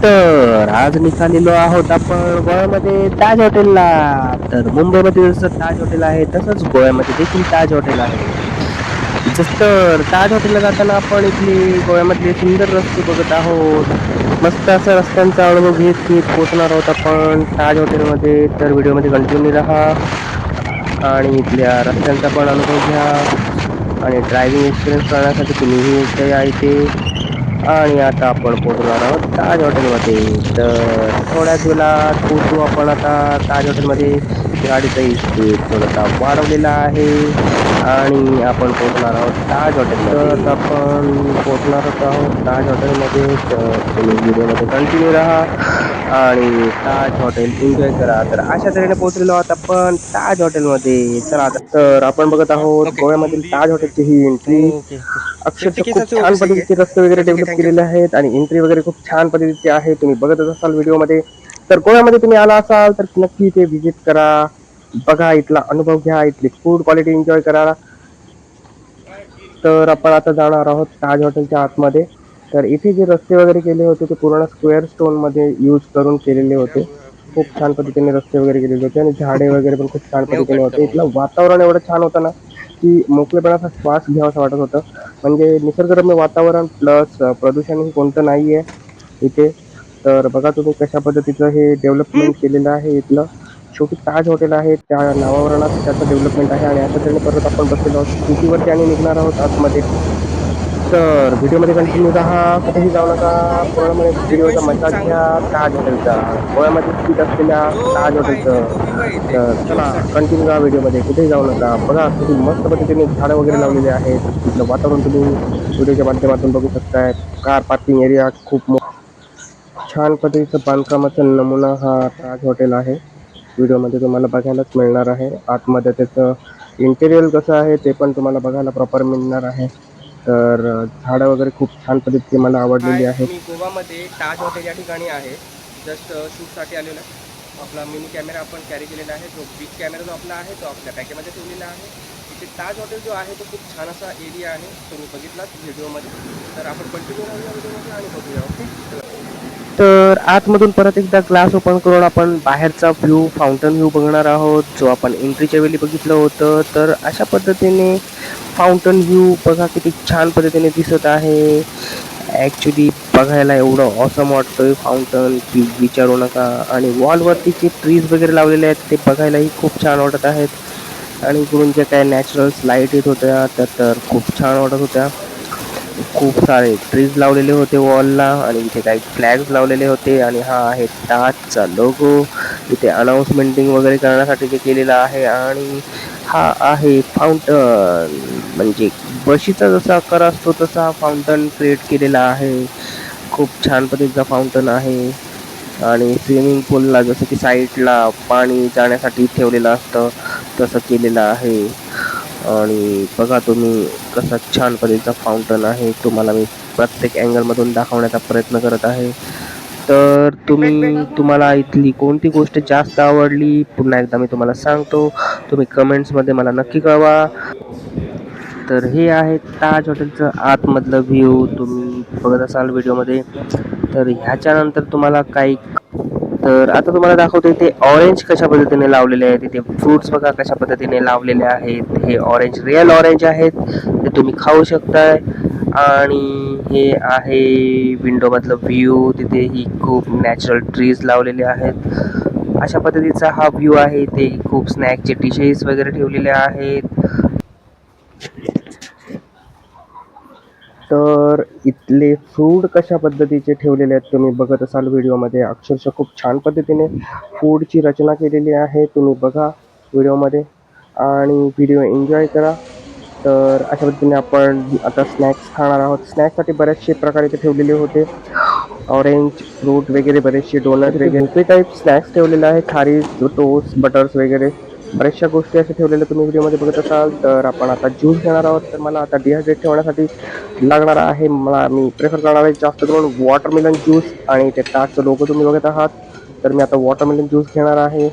तर आज निघालेलो आहोत आपण गोव्यामध्ये ताज हॉटेलला. तर मुंबईमध्ये जसं ताज हॉटेल आहे तसंच गोव्यामध्ये देखील ताज हॉटेल आहे. तर ताज हॉटेलला जाताना आपण इथले गोव्यामधले सुंदर रस्ते बघत आहोत. मस्त असा रस्त्यांचा अनुभव घेत घेत पोहोचणार आहोत आपण ताज हॉटेलमध्ये. तर व्हिडिओमध्ये कंटिन्यू राहा आणि इथल्या रस्त्यांचा पण अनुभव घ्या आणि ड्रायव्हिंग एक्सपिरियन्स करण्यासाठी तुम्हीही एकदा या इथे. आणि आता आपण पोहोचणार आहोत ताज हॉटेलमध्ये. तर थोड्याच वेळात पोहोचू आपण आता ताज हॉटेलमध्ये. गाडीचाही स्पीड थोडासा वाढवलेला आहे आणि आपण पोहोचणार आहोत ताज हॉटेलमध्ये. तर आता आपण पोहोचणारच आहोत ताज हॉटेलमध्ये. तर तुम्ही व्हिडिओमध्ये कंटिन्यू राहा आणि ताज हॉटेल एन्जॉय करा. तर अशा तऱ्हेने पोहोचलेलो आहोत आपण ताज हॉटेलमध्ये. चला आता तर आपण बघत आहोत ओके गोव्यामधील ताज हॉटेलची ही एंट्री. ओके अक्षरशः 50K खूप साठी ओके छान सही है. पद्धतीचे रस्ते वगैरे चल ठीक डेव्हलप है, थैंक यू. केलेले आहेत आणि एंट्री वगैरे खूप छान पद्धतीची आहे. तुम्ही बघतच असाल व्हिडिओमध्ये. तर गोव्यामध्ये तुम्ही आला असाल तर नक्की इथे व्हिजिट करा. बघा, इथला अनुभव घ्या, इथली फूड क्वालिटी एन्जॉय करा. तर आपण आता जाणार आहोत ताज हॉटेलच्या आतमध्ये. तर इथे जे रस्ते वगैरे केले होते ते पूर्ण स्क्वेअर स्टोन मध्ये यूज करून केलेले होते. खूप छान पद्धतीने रस्ते वगैरे केलेले होते आणि झाडे वगैरे पण खूप छान मैं पद्धतीने कट होते. करूंगा. इथलं वातावरण एवढं छान होतं ना की मोकळेपणाचा श्वास घ्यावासा वाटत होतं. म्हणजे निसर्गरम्य वातावरण प्लस प्रदूषणही कोणतं नाहीये इथे. तर बघा तुम्ही कशा पद्धतीचं हे डेव्हलपमेंट केलेलं आहे इथलं. शेवटी ताज हॉटेल आहे त्या नावावरणात त्याचं डेव्हलपमेंट आहे आणि अशा तऱ्हेने परत आपण बसलेलो आहोत स्कूटीवरती आणि निघणार आहोत आतमध्ये. तर व्हिडिओमध्ये कंटिन्यू राहा, कुठेही जाऊ नका. पूर्णपणे माझे व्हिडिओचा क्वेश्चन मजा सांग. घ्या ताज हॉटेलचा. गोव्यामध्ये स्थित असलेल्या जो ताज पाहिजे हॉटेलचं. तो घेऊया इथे तर चला जॉबसाठी. कंटिन्यू राहा व्हिडिओमध्ये, कुठेही जाऊ नका. बघा किती मस्त पद्धतीने झाडं वगैरे हां लावलेले आहेत. तिथलं वातावरण तुम्ही व्हिडिओच्या माध्यमातून बघू शकताय. कार पार्किंग एरिया खूप छान पद्धतीचं बांधकामाचा नमुना हा ताज हॉटेल आहे. व्हिडिओमध्ये तुम्हाला बघायलाच मिळणार आहे. आतमध्ये त्याचं इंटेरियर कसं आहे ते पण तुम्हाला बघायला प्रॉपर मिळणार आहे. तर झाडं वगैरे खूप छान पद्धतीची मला आवडलेली हाय, आहेत. मी गोवामध्ये ताज हॉटेल या ठिकाणी आहे. जस्ट शूटसाठी आलेलो आहे. आपला मिनी कॅमेरा आपण कॅरी केलेला आहे. जो बिग कॅमेरा जो आपला आहे तो आपल्या पॅकेमध्ये ठेवलेला आहे. इथे ताज हॉटेल जो आहे तो खूप छान असा एरिया आहे. तुम्ही बघितलाच व्हिडिओमध्ये. तर आपण कंटिन्यू राहूया व्हिडिओमध्ये आणि बघूया. ओके. तर आतमधून परत एकदा ग्लास ओपन करून आपण बाहेरचा व्ह्यू, फाउंटन व्ह्यू बघणार आहोत, जो आपण एंट्रीच्या वेळी बघितलं होतं. तर अशा पद्धतीने फाउंटन व्ह्यू बघा किती छान पद्धतीने दिसत आहे. ॲक्च्युली बघायला एवढं ऑसम वाटतोय फाउंटन की विचारू नका. आणि वॉलवरती जे ट्रीज वगैरे लावलेले आहेत ते बघायलाही खूप छान वाटत आहेत. आणि इकडून जे काही नॅचरल लाईट येत होत्या त्या तर खूप छान वाटत होत्या. खूप सारे ट्रीज लावलेले होते वॉलला आणि इथे काही फ्लॅग्स लावलेले होते आणि हा आहे ताजचा लोगो. इथे अनाउन्समेंटिंग वगैरे करण्यासाठी ते केलेला आहे. आणि हा आहे फाउंटन, म्हणजे बशीचा जसा आकार असतो तसा फाउंटन क्रिएट केलेला आहे. खूप छान पद्धतीचा फाउंटन आहे. आणि स्विमिंग पूलला जसं की साईडला पाणी जाण्यासाठी ठेवलेलं असतं तसं केलेलं आहे. आणि बघा तुम्ही कसा छान पद्धतीचा फाउंटन आहे. तुम्हाला मी प्रत्येक अँगलमधून दाखवण्याचा प्रयत्न करत आहे. तर तुम्हाला इथली कोणती गोष्ट जास्त आवडली पुन्हा एकदा मी तुम्हाला सांगतो. तुम्ही कमेंट्समध्ये मला नक्की कळवा. तर हे आहे ताज हॉटेलचं आतमधलं व्ह्यू तुम्ही बघत असाल व्हिडिओमध्ये. तर ह्याच्यानंतर तुम्हाला काही तर आता तुम्हाला दाखवतो इथे ऑरेंज कशा पद्धतीने लावलेले आहेत. इथे फ्रुट्स बघा कशा पद्धतीने लावलेले आहेत. हे ऑरेंज रिअल ऑरेंज आहेत, ते तुम्ही खाऊ शकताय. आणि हे आहे विंडोमधलं व्ह्यू. तिथे ही खूप नॅचरल ट्रीज लावलेले आहेत. अशा पद्धतीचा हा व्ह्यू आहे. ते खूप स्नॅक्सचे डिशेस वगैरे ठेवलेले आहेत. तर इथले फूड कशा पद्धतीचे ठेवलेले आहेत तुम्ही बघत असाल व्हिडिओमध्ये. अक्षरशः खूप छान पद्धतीने फूडची रचना केलेली आहे. तुम्ही बघा व्हिडिओमध्ये आणि व्हिडिओ एन्जॉय करा. तर अशा पद्धतीने आपण आता स्नॅक्स खाणार आहोत. स्नॅक्ससाठी बरेचसे प्रकार इथे ठेवलेले होते. ऑरेंज फ्रूट वगैरे, बरेचसे डोनट वगैरे, बुफे टाईप स्नॅक्स ठेवलेले आहे. खारी, टोस्ट, बटर्स वगैरे बऱ्याचशा गोष्टी अशा ठेवलेल्या तुम्ही व्हिडिओमध्ये बघत असाल. तर आपण आता ज्यूस घेणार आहोत. तर मला आता डिहायड्रेट ठेवण्यासाठी लागणार आहे. मी प्रेफर करणार आहे जास्त करून वॉटरमेलन ज्यूस आणि ते ताजचं लोगो तुम्ही बघत आहात. तर मी आता वॉटरमेलन ज्यूस घेणार आहे.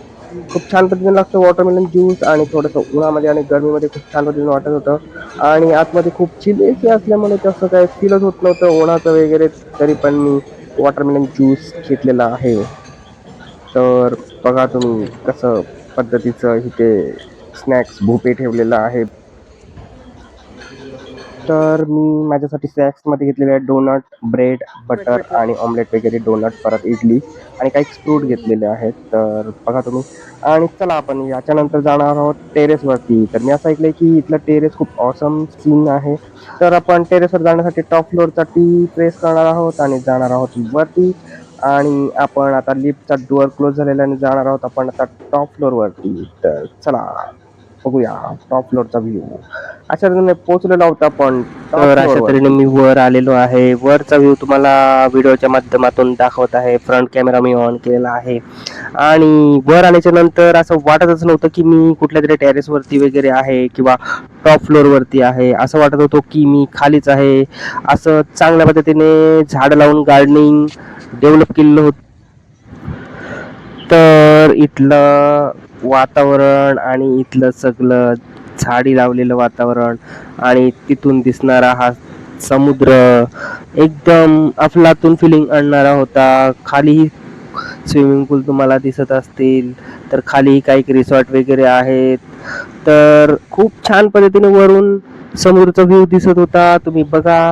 खूप छान पद्धतीने लागतं वॉटरमेलन ज्यूस आणि थोडंसं उन्हामध्ये आणि गरमीमध्ये खूप छान पद्धतीने वाटत होतं. आणि आतमध्ये खूप चिल एसी असल्यामुळे तसं काही फीलच होत नव्हतं उन्हाचं वगैरे. तरी पण मी वॉटरमेलन ज्यूस घेतलेला आहे. तर बघा तुम्ही कसं पद्धतीचं इथे स्नॅक्स भोपे ठेवलेलं आहे. तर मी माझ्यासाठी स्नॅक्समध्ये घेतलेले आहे डोनट, ब्रेड, बटर आणि ऑमलेट वगैरे, डोनट, परत इडली आणि काही फ्रूट घेतलेले आहेत. तर बघा तुम्ही. आणि चला आपण याच्यानंतर जाणार आहोत टेरेसवरती. तर मी असं ऐकलंय की इथलं टेरेस खूप ऑसम सीन आहे. तर आपण टेरेसवर जाण्यासाठी टॉप फ्लोअरचा टी प्रेस करणार आहोत आणि जाणार आहोत वरती. आणि आपण आता लिफ्टचा डोअर क्लोज झालेला आणि जाणार आहोत आपण आता टॉप फ्लोअरवरती. तर चला बघूया टॉप फ्लोअरचा व्ह्यू. अशा तऱ्हेने पोहोचलेलो आहोत आपण. तर अशा तऱ्हेने मी वर आलेलो आहे. वरचा व्ह्यू तुम्हाला व्हिडिओच्या माध्यमातून दाखवत आहे. फ्रंट कॅमेरा मी ऑन केलेला आहे आणि वर आल्याच्या नंतर असं वाटतच नव्हतं की मी कुठल्या तरी टेरेस वरती वगैरे आहे किंवा टॉप फ्लोअर वरती आहे. असं वाटत होतं की मी खालीच आहे. असं चांगल्या पद्धतीने झाड लावून गार्डनिंग डेव्हलप केलेलं होतं. तर इथलं वातावरण आणि इथलं सगळं झाडी लावलेलं वातावरण आणि तिथून दिसणारा हा समुद्र एकदम अफलातून फिलिंग आणणारा होता. खालीही स्विमिंग पूल तुम्हाला दिसत असतील. तर खाली काही रिसॉर्ट वगैरे आहेत. तर खूप छान पद्धतीने वरून समुद्राचा व्ह्यू दिसत होता. तुम्ही बघा.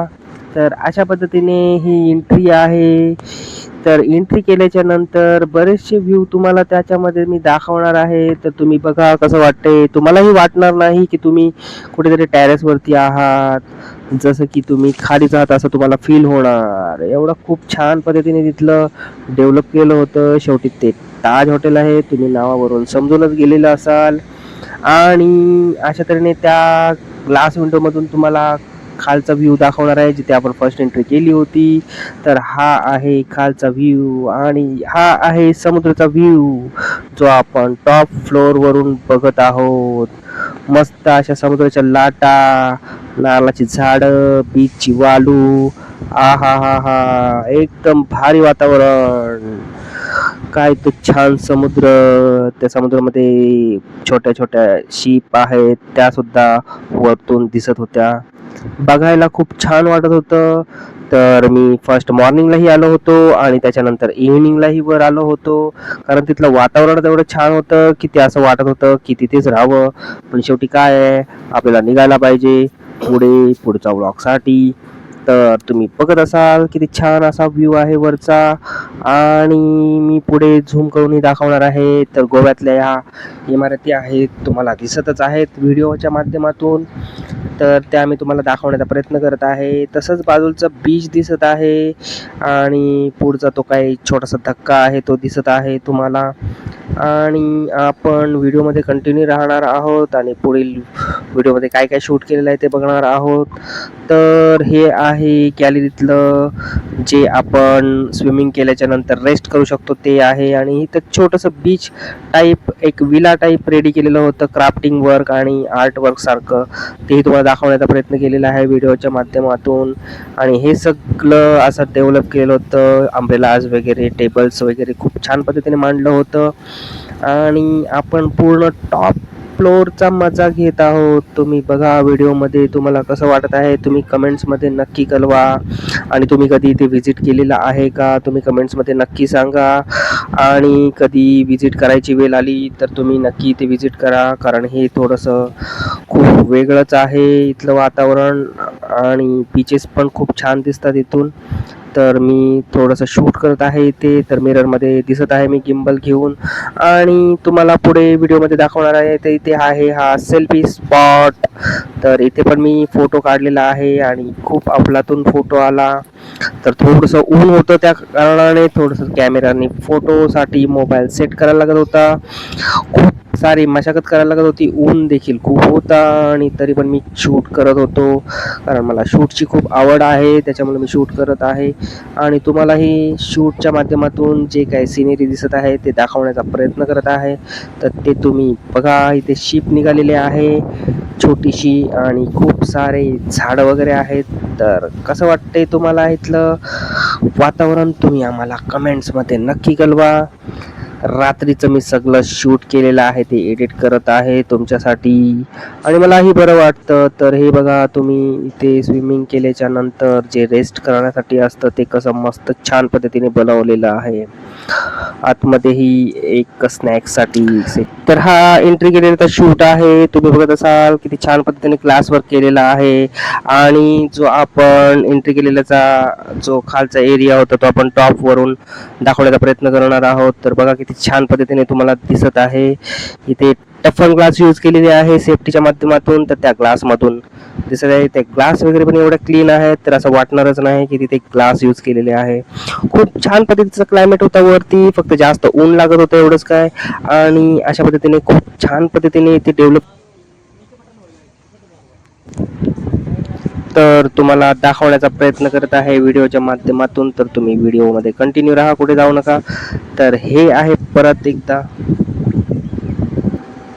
तर अशा पद्धतीने ही एंट्री आहे. तर एंट्री केल्याच्या नंतर बरेचसे व्ह्यू तुम्हाला त्याच्यामध्ये मी दाखवणार आहे. तर तुम्ही बघा कसं वाटतंय. तुम्हालाही वाटणार नाही की तुम्ही कुठेतरी टेरेस वरती आहात, जसं की तुम्ही खालीच आहात असं तुम्हाला फील होणार. एवढं खूप छान पद्धतीने तिथलं डेव्हलप केलं होतं. शेवटी ते ताज हॉटेल आहे, तुम्ही नावावरून समजूनच गेलेलं असाल. आणि अशा तऱ्हेने त्या ग्लास विंडो मधून तुम्हाला खालचा व्ह्यू दाखवणार आहे, जिथे आपण फर्स्ट एंट्री केली होती. तर हा आहे खालचा व्ह्यू आणि हा आहे समुद्राचा व्ह्यू, जो आपण टॉप फ्लोअर वरून बघत आहोत. मस्त अशा समुद्राच्या लाटा, नारळाची झाडं, बीचची वालू, आ हा हा हा, एकदम भारी वातावरण. काय तो छान समुद्र. त्या समुद्रामध्ये छोट्या छोट्या शिप आहेत, त्या सुद्धा वरतून दिसत होत्या. बघायला खूप छान वाटत होतं. तर मी फर्स्ट मॉर्निंगलाही आलो होतो आणि त्याच्यानंतर इव्हिनिंगलाही वर आलो होतो. कारण तिथलं वातावरण एवढं छान होतं की ते असं वाटत होतं की तिथेच राहावं. पण शेवटी काय आहे, आपल्याला निघायला पाहिजे पुढचा व्लॉगसाठी. तर तुम्ही बघत असाल किती छान असा व्ह्यू आहे वरचा. आणि मी पुढे झूम करूनही दाखवणार आहे. तर गोव्यातल्या ह्या इमारती आहेत, तुम्हाला दिसतच आहेत व्हिडिओच्या माध्यमातून. तर त्या मी तुम्हाला दाखवण्याचा प्रयत्न करत आहे. तसंच बाजूचं बीच दिसत आहे आणि पुढचा तो काही छोटासा धक्का आहे तो दिसत आहे तुम्हाला. आणि आपण व्हिडिओमध्ये कंटिन्यू राहणार आहोत आणि पुढील व्हिडिओमध्ये काय काय शूट केलेलं आहे ते बघणार आहोत. तर हे आहे गॅलरीतलं जे आपण स्विमिंग केल्याच्या नंतर रेस्ट करू शकतो ते आहे. आणि इथं छोटंसं बीच टाईप एक विला टाईप रेडी केलेलं होतं, क्राफ्टिंग वर्क आणि आर्ट वर्क सारखं. तेही तुम्हाला दाखवण्याचा प्रयत्न केलेला आहे व्हिडिओच्या माध्यमातून. आणि हे सगळं असं डेव्हलप केलं होतं. अम्ब्रेलाज वगैरे, टेबल्स वगैरे खूप छान पद्धतीने मांडलं होतं. आणि आपण पूर्ण टॉप फ्लोअरचा मजा घेत आहोत. तुम्ही बघा व्हिडिओमध्ये तुम्हाला कसं वाटत आहे, तुम्ही कमेंट्समध्ये नक्की कळवा. आणि तुम्ही कधी इथे व्हिजिट केलेला आहे का, तुम्ही कमेंट्समध्ये नक्की सांगा. आणि कधी व्हिजिट करायची वेळ आली तर तुम्ही नक्की इथे व्हिजिट करा, कारण हे थोडंसं खूप वेगळंच आहे इथलं वातावरण. आणि बीचेस पण खूप छान दिसतात इथून. तर मी थोडंसं शूट करत आहे इथे. तर मिररमध्ये दिसत आहे मी गिम्बल घेऊन. आणि तुम्हाला पुढे व्हिडिओमध्ये दाखवणार आहे. तर इथे आहे हा सेल्फी स्पॉट. तर इथे पण मी फोटो काढलेला आहे आणि खूप अफलातून फोटो आला. तर थोडंसं ऊन होतं, त्या कारणाने थोडंसं कॅमेराने फोटोसाठी मोबाईल सेट करायला लागत होता. खूप सारी मशागत करायला लागत होती, ऊन देखील खूप होता. आणि तरी पण मी शूट करत होतो, कारण मला शूटची खूप आवड आहे, त्याच्यामुळे मी शूट करत आहे. आणि तुम्हालाही शूटच्या माध्यमातून जे काही सिनेरी दिसत आहे ते दाखवण्याचा प्रयत्न करत आहे. तर ते तुम्ही बघा. इथे शिप निघालेली आहे छोटीशी आणि खूप सारे झाडं वगैरे आहेत. तर कसं वाटतंय तुम्हाला इथलं वातावरण, तुम्ही आम्हाला कमेंट्समध्ये नक्की कळवा. रात्रीचं मी सगळं शूट केलेलं आहे ते एडिट करत आहे तुमच्यासाठी आणि मलाही बरं वाटतं. तर हे बघा तुम्ही इथे स्विमिंग केल्याच्या नंतर जे रेस्ट करण्यासाठी असतं ते कसं मस्त छान पद्धतीने बनवलेलं आहे. आतमध्येही एक स्नॅक्ससाठी. तर हा एंट्री केलेला शूट आहे. तुम्ही बघत असाल किती छान पद्धतीने ग्लास वर्क केलेला आहे आणि जो आपण एंट्री केलेल्याचा जो खालचा एरिया होता तो आपण टॉप वरून दाखवण्याचा प्रयत्न करणार आहोत. तर बघा किती छान पद्धतीने तुम्हाला दिसत आहे. इथे टफन ग्लास यूज केलेले आहे सेफ्टीच्या माध्यमातून. तर त्या ग्लासमधून दिसत आहे ते ग्लास वगैरे पण एवढं क्लीन आहेत तर असं वाटणारच नाही की तिथे ग्लास यूज केलेले आहे. खूप छान पद्धतीचं क्लायमेट होता वरती. फक्त जास्त ऊन लागत होतं एवढंच काय. आणि अशा पद्धतीने खूप छान पद्धतीने ते डेव्हलप तर तुम्हाला दाखवण्याचा प्रयत्न करत आहे व्हिडिओच्या माध्यमातून. तर तुम्ही व्हिडिओमध्ये कंटिन्यू राहा, कुठे जाऊ नका. तर हे आहे परत एकदा.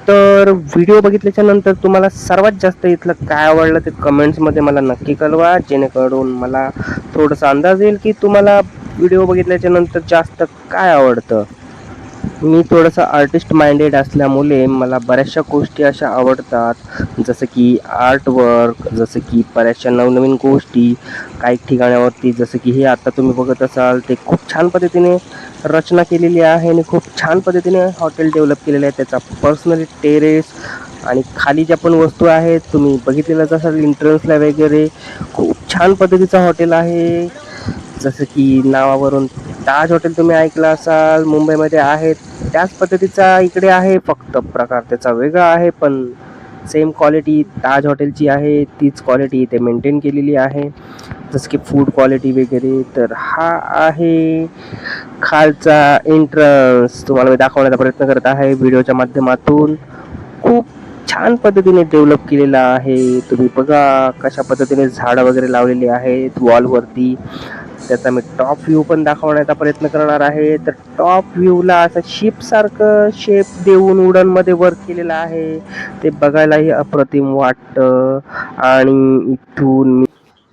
तर व्हिडिओ बघितल्याच्या नंतर तुम्हाला सर्वात जास्त इथलं काय आवडलं ते कमेंट्समध्ये मला नक्की कळवा, जेणेकरून मला थोडासा अंदाज येईल की तुम्हाला व्हिडिओ बघितल्याच्या नंतर जास्त काय आवडतं. मी थोडंसं आर्टिस्ट माइंडेड असल्यामुळे मला बऱ्याचशा गोष्टी अशा आवडतात जसं की आर्टवर्क, जसं की बऱ्याचशा नवनवीन गोष्टी काही ठिकाणावरती जसं की हे आता तुम्ही बघत असाल ते खूप छान पद्धतीने रचना केलेली आहे आणि खूप छान पद्धतीने हॉटेल डेव्हलप केलेलं आहे. त्याचा पर्सनली टेरेस आणि खाली ज्या पण वस्तू आहेत तुम्ही बघितलेलंच असाल एंट्रन्सला वगैरे. खूप छान पद्धतीचं हॉटेल आहे. जसं की नावावरून ताज हॉटेल तुम्ही ऐकलं असाल मुंबईमध्ये आहे त्याच पद्धतीचा इकडे आहे. फक्त प्रकार त्याचा वेगळा आहे पण सेम क्वालिटी ताज हॉटेलची आहे. तीच क्वालिटी इथे मेंटेन केलेली आहे जसं की फूड क्वालिटी वगैरे. तर हा आहे खालचा एंट्रन्स. तुम्हाला मी दाखवण्याचा प्रयत्न करत आहे व्हिडिओच्या माध्यमातून. खूप छान पद्धतीने डेव्हलप केलेला आहे. तुम्ही बघा कशा पद्धतीने झाडं वगैरे लावलेली आहेत वॉलवरती. त्याचा मी टॉप व्ह्यू पण दाखवण्याचा प्रयत्न करणार आहे. तर टॉप व्ह्यूला असं शिप सारखं शेप देऊन वुडन मध्ये वर्क केलेलं आहे. ते बघायलाही अप्रतिम वाटतं. आणि इथून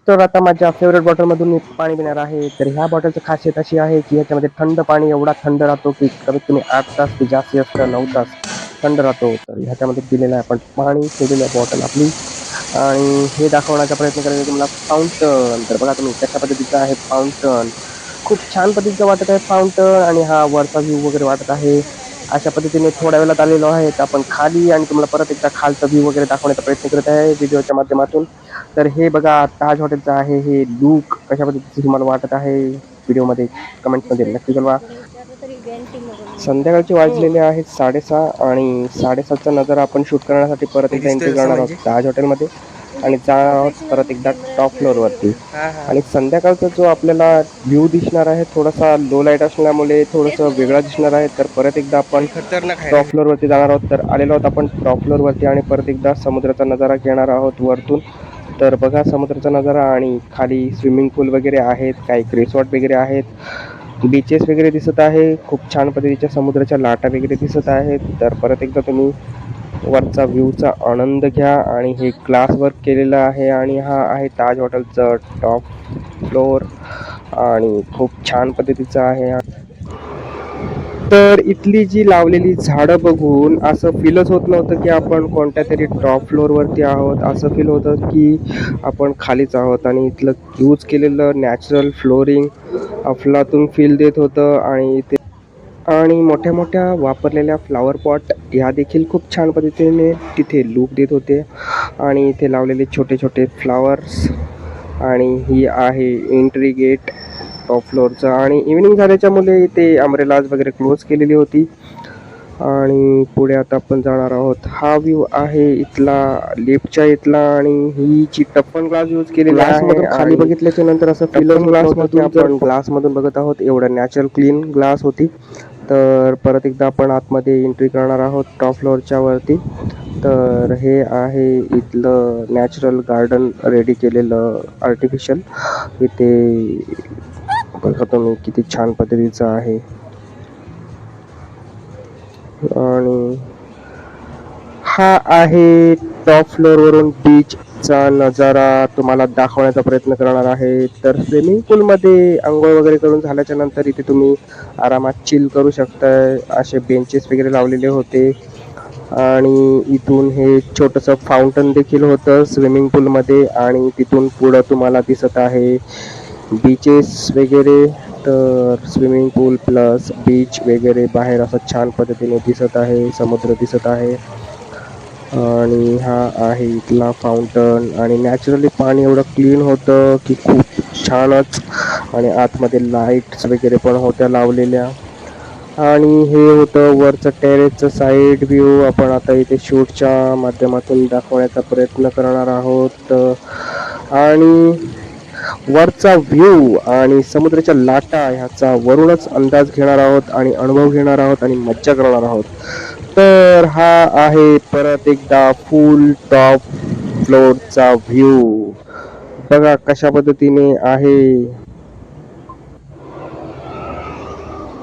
तर आता माझ्या फेवरेट बॉटलमधून मी पाणी पिणार आहे. तर ह्या बॉटलची खासियत अशी आहे की ह्याच्यामध्ये थंड पाणी एवढा थंड राहतो की कमीत कमी 8 तास ते जास्तीत जास्त 9 तास थंड राहतो. तर ह्याच्यामध्ये दिलेलं आहे आपण पाणी ठेवलेलं आहे बॉटल आपली. आणि हे दाखवण्याचा प्रयत्न करायचा तुम्हाला फाउंटन. तर बघा तुम्ही कशा पद्धतीचं आहे फाउंटन. खूप छान पद्धतीचं वाटत आहे फाउंटन आणि हा वरचा व्ह्यू वगैरे वाटत आहे. अशा पद्धतीने थोड्या वेळात आलेलो आहे तर आपण खाली आणि तुम्हाला परत एकदा खालचा व्ह्यू वगैरे दाखवण्याचा प्रयत्न करत आहे व्हिडिओच्या माध्यमातून. तर हे बघा ताज हॉटेलचं आहे हे लुक कशा पद्धतीचं तुम्हाला वाटत आहे व्हिडिओमध्ये कमेंट्समध्ये नक्की कळवा. संध्याकाळचे वाजलेले आहेत 6:30 आणि 6:30चा नजारा आपण शूट करण्यासाठी परत एकदा दिसतोय एंट्री असं करणार म्हणजे आहोत ताज हॉटेलमध्ये आणि जाणार आहोत परत एकदा टॉप फ्लोअरवरती. हा हा आणि संध्याकाळचा जो आपल्याला व्ह्यू दिसणार आहे थोडासा लो लाईट असल्यामुळे थोडंसं वेगळा दिसणार आहे. तर परत एकदा आपण खतरनाक आहे रे. टॉप फ्लोअरवरती जाणार आहोत. तर आलेलो आहोत आपण टॉप फ्लोअरवरती आणि परत एकदा समुद्राचा नजारा घेणार आहोत वरतून. तर बघा समुद्राचा नजारा आणि खाली स्विमिंग पूल वगैरे आहेत, काही रिसॉर्ट वगैरे आहेत, बीचेस वगैरे दिसत आहे. खूप छान पद्धतीच्या समुद्राच्या लाटा वगैरे दिसत आहेत. तर परत एकदा तुम्ही वरचा व्ह्यूचा आनंद घ्या. आणि हे ग्लास वर्क केलेलं आहे आणि हा आहे ताज हॉटेलचं टॉप फ्लोअर आणि खूप छान पद्धतीचं आहे. तर इथली जी लावलेली झाडं बघून असं फीलच होत नव्हतं की आपण कोणत्या तरी टॉप फ्लोअरवरती आहोत. असं फील होतं की आपण खालीच आहोत. आणि इथलं यूज केलेलं नॅचरल फ्लोरिंग अफलातून फील देत होतं. आणि मोठ्या मोठ्या वापरलेल्या फ्लॉवर पॉट ह्या देखील खूप छान पद्धतीने तिथे लूक देत होते. आणि इथे लावलेले छोटे छोटे फ्लॉवर्स. आणि ही आहे एंट्री गेट टॉप फ्लोअरचं. आणि इव्हिनिंग झाल्याच्यामुळे इथे अम्ब्रेलाज वगैरे क्लोज केलेली होती. आणि पुढे आता आपण जाणार आहोत. हा व्ह्यू आहे इथला लिफ्टच्या इथला. आणि ही जी टफन ग्लास यूज केलेली आहे खाली बघितल्याच्या नंतर असं फील ग्लासमधून आपण ग्लासमधून बघत आहोत एवढं नॅचरल क्लीन ग्लास होती. तर परत एकदा आपण आतमध्ये एंट्री करणार आहोत टॉप फ्लोअरच्या वरती. तर हे आहे इथलं नॅचरल गार्डन रेडी केलेलं आर्टिफिशियल. इथे बघा तुम्ही किती छान पद्धतीचं आहे. आणि हा आहे टॉप फ्लोअरवरून बीच पूलचा नजारा तुम्हाला दाखवण्याचा प्रयत्न करणार आहे. तर स्विमिंग पूलमध्ये अंघोळ वगैरे करून झाल्याच्या नंतर इथे तुम्ही आरामात चिल करू शकताय. असे बेंचेस वगैरे लावलेले होते आणि इथून हे छोटंसं फाउंटन देखील होतं स्विमिंग पूलमध्ये आणि तिथून पुढं तुम्हाला दिसत आहे बीचेस वगैरे. तर स्विमिंग पूल प्लस बीच वगैरे बाहेर असं छान पद्धतीने दिसत आहे, समुद्र दिसत आहे. आणि हा आहे इथला फाउंटन आणि नॅचरली पाणी एवढं क्लीन होतं की खूप छानच. आणि आतमध्ये लाईट्स वगैरे पण होत्या लावलेल्या. आणि हे होतं वरचं टेरेसचं साईड व्ह्यू. आपण आता इथे शूटच्या माध्यमातून दाखवण्याचा प्रयत्न करणार आहोत. आणि वरचा व्ह्यू आणि समुद्राच्या लाटा ह्याचा वरूनच अंदाज घेणार आहोत आणि अनुभव घेणार आहोत आणि मज्जा करणार आहोत. तर हा आहे परत एकदा फुल टॉप फ्लोअरचा व्ह्यू. बघा कशा पद्धतीने आहे.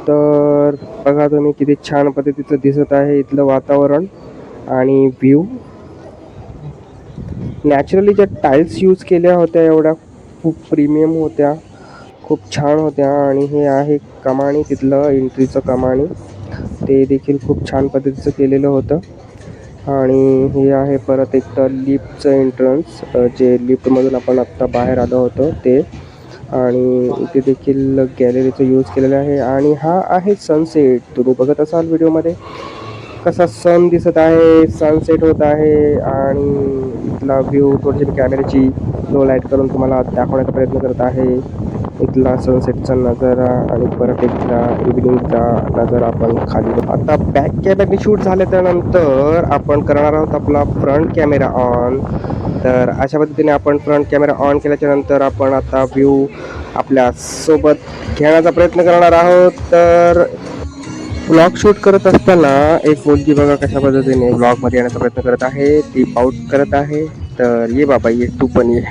तर बघा तुम्ही किती छान पद्धतीचं दिसत आहे इथलं वातावरण आणि व्ह्यू. नॅचरली ज्या टाईल्स यूज केल्या होत्या एवढ्या खूप प्रीमियम होत्या, खूप छान होत्या. आणि हे आहे कमानी, तिथलं एंट्रीचं कमानी, ते देखील खूप छान पद्धतीचं केलेलं होतं. आणि हे आहे परत एक तर लिफ्टचं एंट्रन्स, जे लिफ्टमधून आपण आत्ता बाहेर आलो होतो ते. आणि इथे देखील गॅलरीचं यूज केलेलं आहे. आणि हा आहे सनसेट. तुम्ही बघत असाल व्हिडिओमध्ये कसा सन दिसत आहे, सनसेट होत आहे. आणि इथला व्ह्यू थोडीशी कॅमेऱ्याची लो लाईट करून तुम्हाला दाखवण्याचा प्रयत्न करत आहे. इथला सनसेटचा नजारा आणि परत एकदा इव्हिनिंगचा नजारा आपण खाली. आता बॅक कॅमेऱ्याने शूट झाल्यानंतर आपण करणार आहोत आपला फ्रंट कॅमेरा ऑन. तर अशा पद्धतीने आपण फ्रंट कॅमेरा ऑन केल्याच्या नंतर आपण आता व्ह्यू आपल्या सोबत घेण्याचा प्रयत्न करणार आहोत. तर व्लॉग शूट करत असताना एक मुलगी बघा कशा पद्धतीने व्लॉग मध्ये येण्याचा प्रयत्न करत आहे. ती पाऊट करत आहे. तर ये बाबा ये, तू पण ये.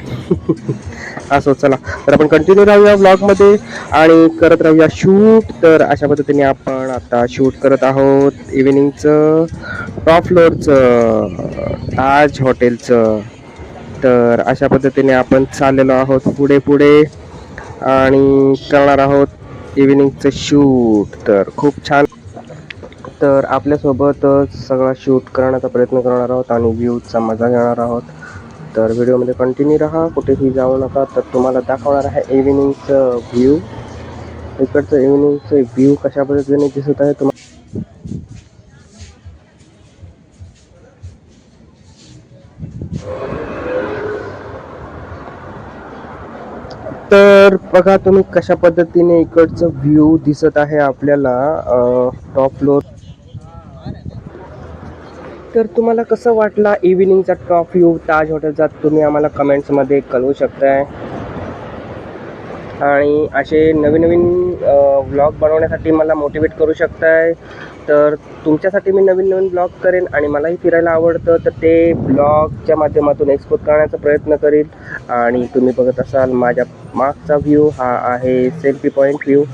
असो चला, तर आपण कंटिन्यू राहूया व्लॉग मध्ये आणि करत राहूया शूट. तर अशा पद्धतीने आपण आता शूट करत आहोत इव्हिनिंगचं टॉप फ्लोअरचं ताज हॉटेलचं. तर अशा पद्धतीने आपण चाललेलो आहोत पुढे पुढे आणि करणार आहोत इव्हिनिंगचं शूट. तर खूप छान. तर आपल्यासोबतच सगळा शूट करण्याचा प्रयत्न करणार आहोत आणि व्ह्यूचा मजा घेणार आहोत. तर व्हिडिओमध्ये कंटिन्यू राहा, कुठेही जाऊ नका. तर तुम्हाला दाखवणार आहे इव्हिनिंगचं व्ह्यू. इकडचं इव्हिनिंगचं व्ह्यू कशा पद्धतीने दिसत आहे तुम्हाला. तर बघा तुम्ही कशा पद्धतीने इकडचं व्ह्यू दिसत आहे आपल्याला टॉप फ्लोअर. तर तुम्हाला कसं वाटला इव्हिनिंगचा टॉप व्ह्यू ताज हॉटेलचा, तुम्ही आम्हाला कमेंट्समध्ये कळवू शकताय. आणि असे नवीन नवीन व्लॉग बनवण्यासाठी मला मोटिवेट करू शकताय. तर तुमच्यासाठी मी नवीन नवीन ब्लॉग करेन आणि मलाही फिरायला आवडतं, तर ते ब्लॉगच्या माध्यमातून एक्सपोज करण्याचा प्रयत्न करेल. आणि तुम्ही बघत असाल माझ्या मागचा व्ह्यू हा आहे सेल्फी पॉईंट व्ह्यू.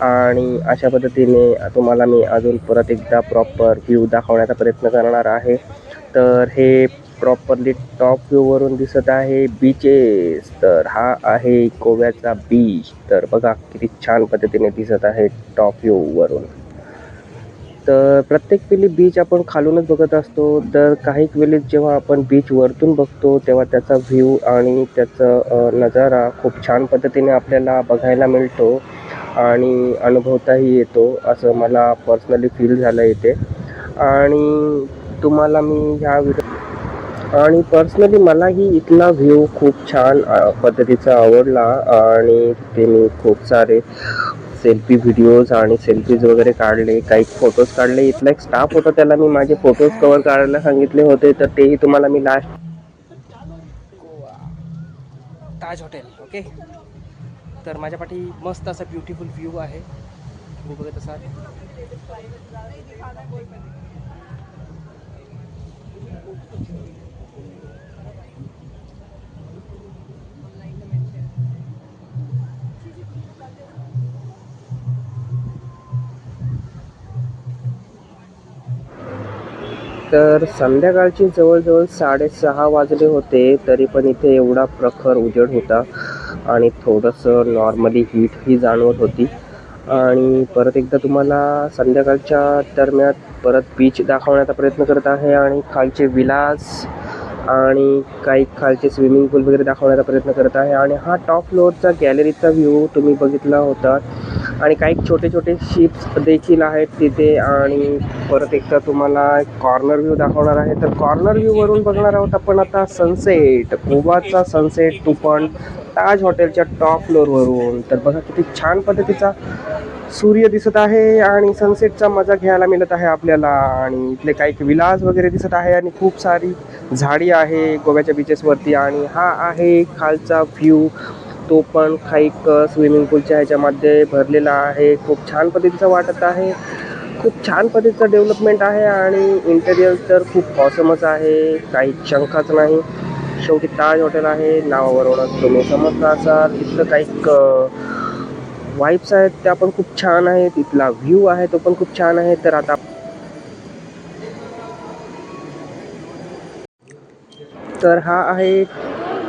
आणि अशा पद्धतीने तुम्हाला मी अजून परत एकदा प्रॉपर व्ह्यू दाखवण्याचा प्रयत्न करणार आहे. तर हे प्रॉपरली टॉप व्ह्यूवरून दिसत आहे बीचेस. तर हा आहे गोव्याचा बीच. तर बघा किती छान पद्धतीने दिसत आहे टॉप व्ह्यूवरून. तर प्रत्येक वेळी बीच आपण खालूनच बघत असतो, तर काही वेळेस जेव्हा आपण बीच वरतून बघतो तेव्हा त्याचा व्ह्यू आणि त्याचा नजारा खूप छान पद्धतीने आपल्याला बघायला मिळतो आणि अनुभवताही येतो, असं मला पर्सनली फील झालं इथे. आणि तुम्हाला मी ह्या आणि पर्सनली मलाही इथला व्ह्यू खूप छान पद्धतीचा आवडला. आणि ते मी खूप सारे सेल्फी व्हिडिओज आणि सेल्फीज वगैरे काढले, काही फोटोज काढले. इथला एक स्टाफ होता, त्याला मी माझे फोटोज कव्हर करायला सांगितले होते, तर तेही तुम्हाला मी लास्ट गोवा ताज हॉटेल. ओके, तर माझ्या पाठी मस्त असा ब्युटिफुल व्ह्यू आहे, तुम्ही बघत असाल. तर संध्याकाळचे जवळ-जवळ 6:30 वाजले होते, तरी पण इथे एवढा प्रखर उजेड होता आणि थोडंसं नॉर्मली हीटही जाणवत होती. आणि परत एकदा तुम्हाला संध्याकाळच्या दरम्यान परत बीच दाखवण्याचा प्रयत्न करत आहे आणि खालचे विलास आणि काही खालचे स्विमिंग पूल वगैरे दाखवण्याचा प्रयत्न करत आहे. आणि हा टॉप फ्लोअरचा गॅलरीचा व्ह्यू तुम्ही बघितला होता आणि काही छोटे-छोटे शिप्स देखील आहेत तिथे. आणि परत एकदा तुम्हाला कॉर्नर व्ह्यू दाखवणार आहे. तर कॉर्नर व्ह्यूवरून बघणार आहोत आपण आता सनसेट, गोवाचा सनसेट तो पण ताज हॉटेलच्या टॉप फ्लोअरवरून. तर बघा किती छान पद्धतीचा सूर्य दिसत आहे आणि सनसेटचा मजा घ्यायला मिळत आहे आपल्याला. आणि इथले काही विलास वगैरे दिसत आहे आणि खूप सारी झाडी आहे गोव्याच्या बीचेसवरती. आणि हा आहे खालचा व्ह्यू, तो पण काही स्विमिंग पूलच्या ह्याच्यामध्ये भरलेला आहे. खूप छान पद्धतीचं वाटत आहे. खूप छान पद्धतीचं डेव्हलपमेंट आहे आणि इंटेरियर तर खूप ऑसमच आहे, काही शंकाच नाही. शेवटी ताज हॉटेल आहे, नावावरूनच तुम्ही समजला असाल. इथलं काही वाईब्स आहेत त्या पण खूप छान आहेत. इथला व्ह्यू आहे तो पण खूप छान आहे. तर आता तर हा आहे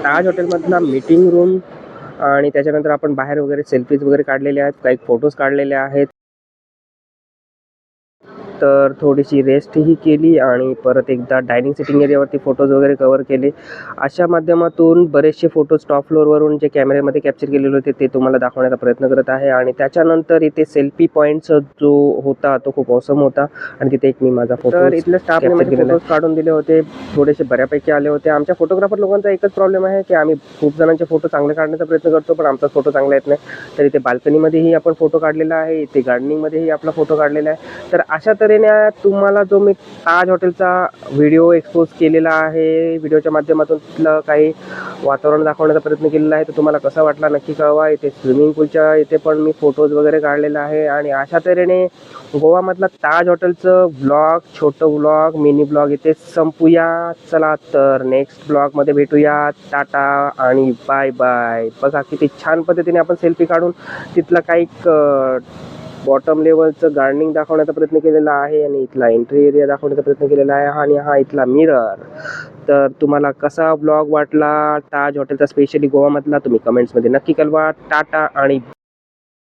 ताज हॉटेलमधला मीटिंग रूम. आणि त्याच्यानंतर आपण बाहेर वगैरे सेल्फीज वगैरे काढलेले आहेत, काही फोटोज काढलेले आहेत. तर थोडीशी रेस्टही केली आणि परत एकदा डायनिंग सिटिंग एरियावरती फोटोज वगैरे कव्हर केले. अशा माध्यमातून बरेचसे फोटोज टॉप फ्लोअरवरून जे कॅमेऱ्यामध्ये कॅप्चर केलेले होते ते तुम्हाला दाखवण्याचा प्रयत्न करत आहे. आणि त्याच्यानंतर इथे सेल्फी पॉईंट्स जो होता तो खूप ऑसम होता आणि तिथे एक मी माझा फोटो तर इथल्या स्टाफने माझे फोटोज काढून दिले होते, थोडेसे बऱ्यापैकी आले होते. आमच्या फोटोग्राफर लोकांचा एकच प्रॉब्लेम आहे की आम्ही खूप जणांचे फोटो चांगले काढण्याचा प्रयत्न करतो, पण आमचा फोटो चांगला येत नाही. तर इथे बाल्कनीमध्येही आपण फोटो काढलेला आहे, इथे गार्डनिंगमध्येही आपला फोटो काढलेला आहे. तर अशा तऱ्हेने तुम्हाला जो मी ताज हॉटेलचा व्हिडिओ एक्सपोज केलेला आहे, व्हिडिओच्या माध्यमातून तिथलं काही वातावरण दाखवण्याचा प्रयत्न केलेला आहे, तर तुम्हाला कसा वाटला नक्की कळवा. इथे स्विमिंग पूलच्या इथे पण मी फोटोज वगैरे काढलेला आहे. आणि अशा तऱ्हेने गोवामधला ताज हॉटेलचं ब्लॉग, छोटं ब्लॉग, मिनी ब्लॉग इथे संपूया. चला तर नेक्स्ट ब्लॉगमध्ये भेटूया. टाटा आणि बाय बाय. बघा किती छान पद्धतीने आपण सेल्फी काढून तिथला काही बॉटम लेवलचं गार्डनिंग दाखवण्याचा प्रयत्न केलेला आहे आणि इथला एंट्री एरिया दाखवण्याचा प्रयत्न केलेला आहे आणि हा इथला मिरर. तर तुम्हाला कसा ब्लॉग वाटला ताज हॉटेलचा, स्पेशली गोवामधला, तुम्ही कमेंट्समध्ये नक्की कळवा. टाटा आणि